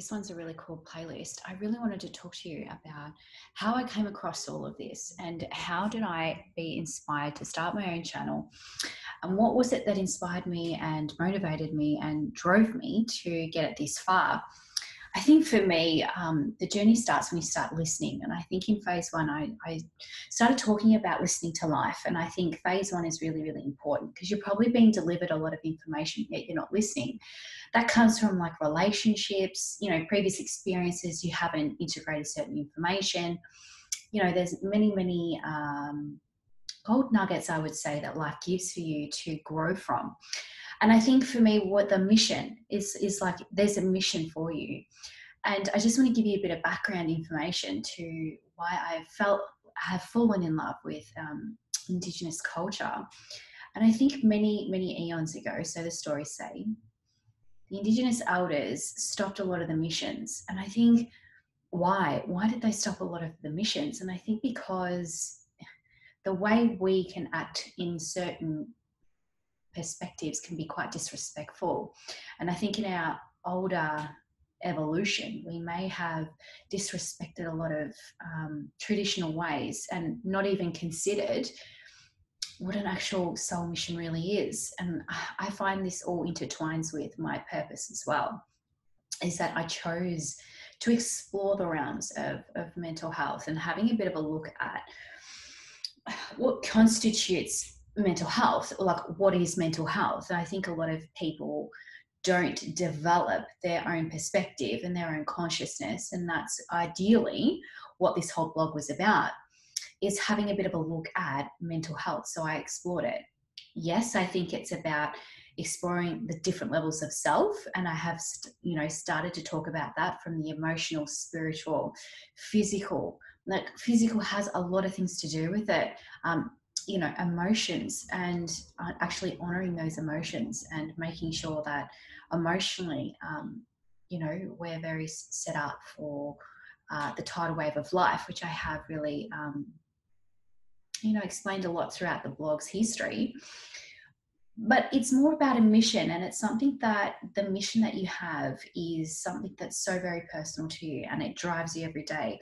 this one's a really cool playlist. I really wanted to talk to you about how I came across all of this and how did I be inspired to start my own channel, and what was it that inspired me and motivated me and drove me to get it this far. I think for me, the journey starts when you start listening. And I think in phase one, I started talking about listening to life. And I think phase one is really, really important because you're probably being delivered a lot of information, yet you're not listening. That comes from like relationships, previous experiences, you haven't integrated certain information. There's many, many gold nuggets, I would say, that life gives for you to grow from. And I think for me, what the mission is like, there's a mission for you. And I just want to give you a bit of background information to why I have fallen in love with Indigenous culture. And I think many, many eons ago, so the stories say, the Indigenous elders stopped a lot of the missions. And I think why? Why did they stop a lot of the missions? And I think because the way we can act in certain perspectives can be quite disrespectful. And I think in our older evolution, we may have disrespected a lot of traditional ways and not even considered what an actual soul mission really is. And I find this all intertwines with my purpose as well, is that I chose to explore the realms of mental health and having a bit of a look at what constitutes mental health, like what is mental health. And I think a lot of people don't develop their own perspective and their own consciousness, and that's ideally what this whole blog was about, is having a bit of a look at mental health. So I explored it. Yes, I think it's about exploring the different levels of self, and I have started to talk about that from the emotional, spiritual, physical. Like physical has a lot of things to do with it. Emotions, and actually honoring those emotions and making sure that emotionally, we're very set up for the tidal wave of life, which I have really, explained a lot throughout the blog's history. But it's more about a mission, and it's something that the mission that you have is something that's so very personal to you, and it drives you every day.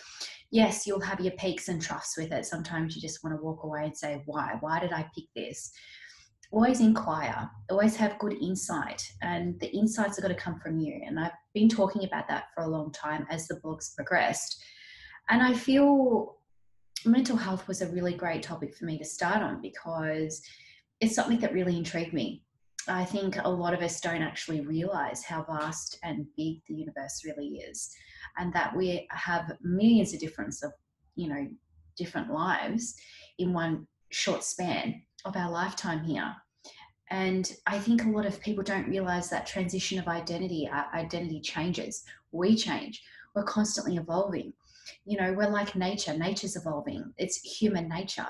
Yes, you'll have your peaks and troughs with it. Sometimes you just want to walk away and say, why did I pick this? Always inquire, always have good insight, and the insights are going to come from you. And I've been talking about that for a long time as the blog's progressed. And I feel mental health was a really great topic for me to start on because it's something that really intrigued me. I think a lot of us don't actually realize how vast and big the universe really is, and that we have millions of different lives in one short span of our lifetime here. And I think a lot of people don't realize that transition of identity. Our identity changes, we change, we're constantly evolving. We're like nature's evolving. It's human nature.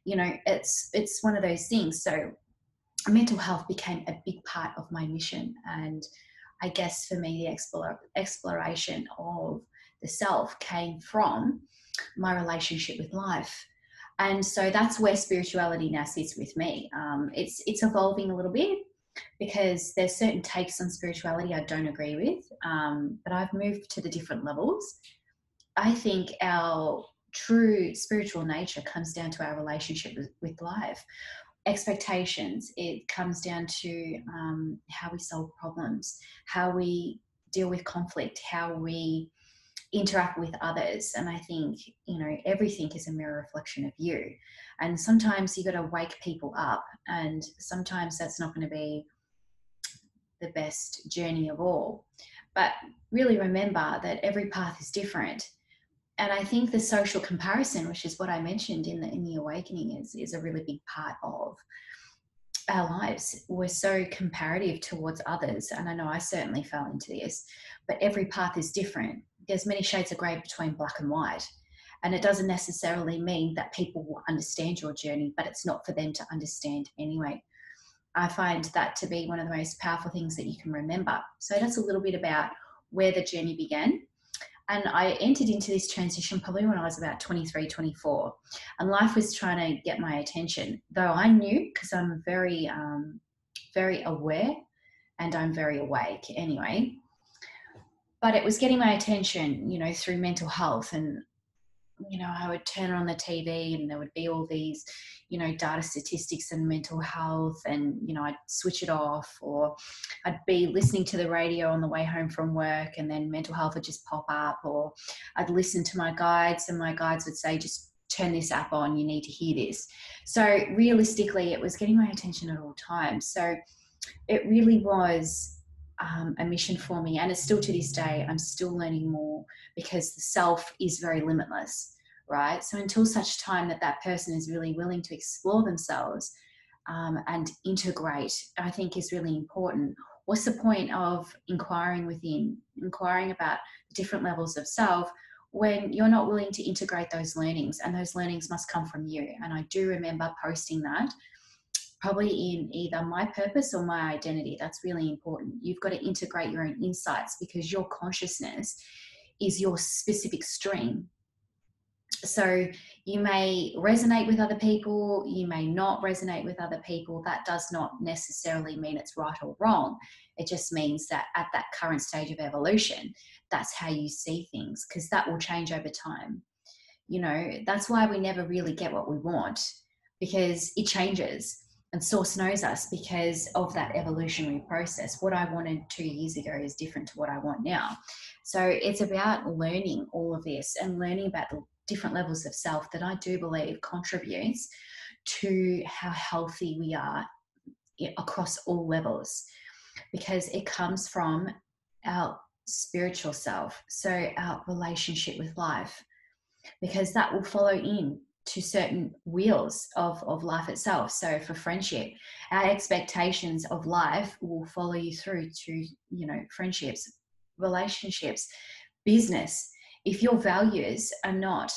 It's one of those things. So mental health became a big part of my mission. And I guess for me, the exploration of the self came from my relationship with life. And so that's where spirituality now sits with me. It's evolving a little bit because there's certain takes on spirituality I don't agree with, but I've moved to the different levels. I think our true spiritual nature comes down to our relationship with life. Expectations, it comes down to how we solve problems, how we deal with conflict, how we interact with others. And I think, everything is a mirror reflection of you. And sometimes you got to wake people up, and sometimes that's not going to be the best journey of all. But really remember that every path is different. And I think the social comparison, which is what I mentioned in the awakening, is a really big part of our lives. We're so comparative towards others, and I know I certainly fell into this, but every path is different. There's many shades of grey between black and white, and it doesn't necessarily mean that people will understand your journey, but it's not for them to understand anyway. I find that to be one of the most powerful things that you can remember. So that's a little bit about where the journey began. And I entered into this transition probably when I was about 23, 24. And life was trying to get my attention, though I knew, because I'm very, very aware and I'm very awake anyway. But it was getting my attention, through mental health. And I would turn on the TV and there would be all these, data statistics and mental health, and, I'd switch it off, or I'd be listening to the radio on the way home from work and then mental health would just pop up, or I'd listen to my guides and my guides would say, just turn this app on, you need to hear this. So realistically, it was getting my attention at all times. So it really was a mission for me, and it's still to this day. I'm still learning more, because the self is very limitless, right? So until such time that that person is really willing to explore themselves and integrate, I think is really important. What's the point of inquiring within, inquiring about different levels of self, when you're not willing to integrate those learnings? And those learnings must come from you. And I do remember posting that, probably in either my purpose or my identity. That's really important. You've got to integrate your own insights, because your consciousness is your specific stream. So you may resonate with other people, you may not resonate with other people. That does not necessarily mean it's right or wrong. It just means that at that current stage of evolution, that's how you see things, because that will change over time. That's why we never really get what we want, because it changes. And Source knows us because of that evolutionary process. What I wanted 2 years ago is different to what I want now. So it's about learning all of this and learning about the different levels of self that I do believe contributes to how healthy we are across all levels, because it comes from our spiritual self. So our relationship with life, because that will follow in to certain wheels of life itself. So for friendship, our expectations of life will follow you through to, friendships, relationships, business. If your values are not,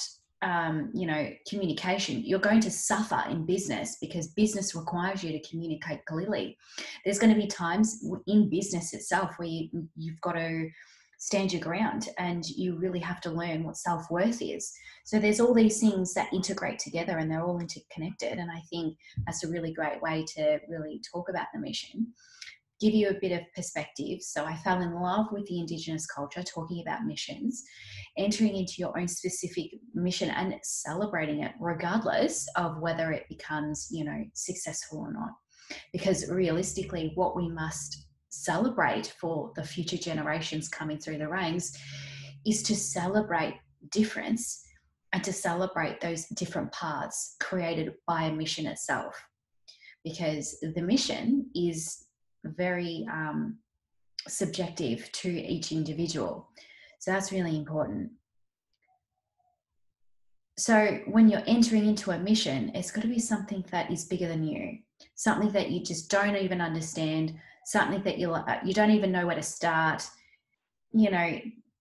communication, you're going to suffer in business, because business requires you to communicate clearly. There's going to be times in business itself where you've got to stand your ground, and you really have to learn what self-worth is. So there's all these things that integrate together, and they're all interconnected. And I think that's a really great way to really talk about the mission, give you a bit of perspective. So I fell in love with the Indigenous culture, talking about missions, entering into your own specific mission and celebrating it, regardless of whether it becomes, successful or not. Because realistically, what we must celebrate for the future generations coming through the ranks is to celebrate difference, and to celebrate those different paths created by a mission itself, because the mission is very subjective to each individual. So that's really important. So when you're entering into a mission, it's got to be something that is bigger than you, something that you just don't even understand, something that you don't even know where to start.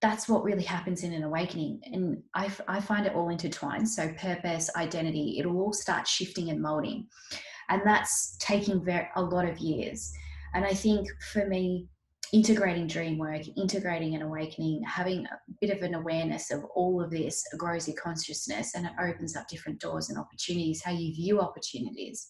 That's what really happens in an awakening. And I find it all intertwined. So purpose, identity, it'll all start shifting and molding. And that's taking a lot of years. And I think for me, integrating dream work, integrating an awakening, having a bit of an awareness of all of this grows your consciousness, and it opens up different doors and opportunities, how you view opportunities.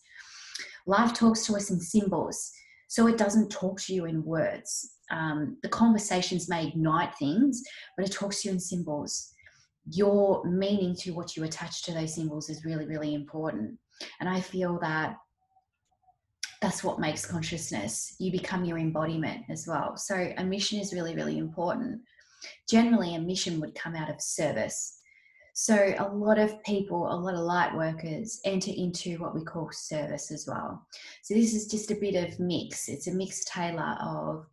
Life talks to us in symbols, so it doesn't talk to you in words. The conversations may ignite things, but it talks to you in symbols. Your meaning to what you attach to those symbols is really, really important. And I feel that that's what makes consciousness. You become your embodiment as well. So a mission is really, really important. Generally, a mission would come out of service. So a lot of people, a lot of light workers enter into what we call service as well. So this is just a bit of mix. It's a mixed tailor of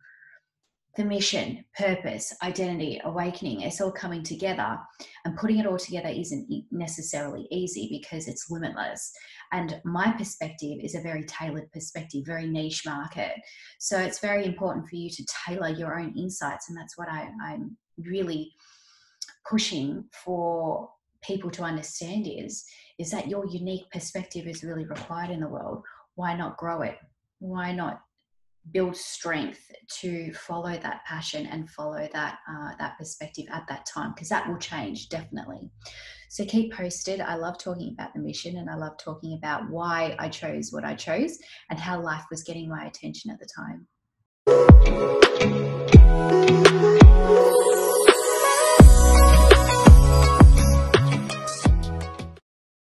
the mission, purpose, identity, awakening. It's all coming together, and putting it all together isn't necessarily easy, because it's limitless. And my perspective is a very tailored perspective, very niche market. So it's very important for you to tailor your own insights. And that's what I'm really pushing for people to understand is that your unique perspective is really required in the world. Why not grow it? Why not build strength to follow that passion and follow that that perspective at that time, because that will change definitely. So keep posted. I love talking about the mission, and I love talking about why I chose what I chose and how life was getting my attention at the time.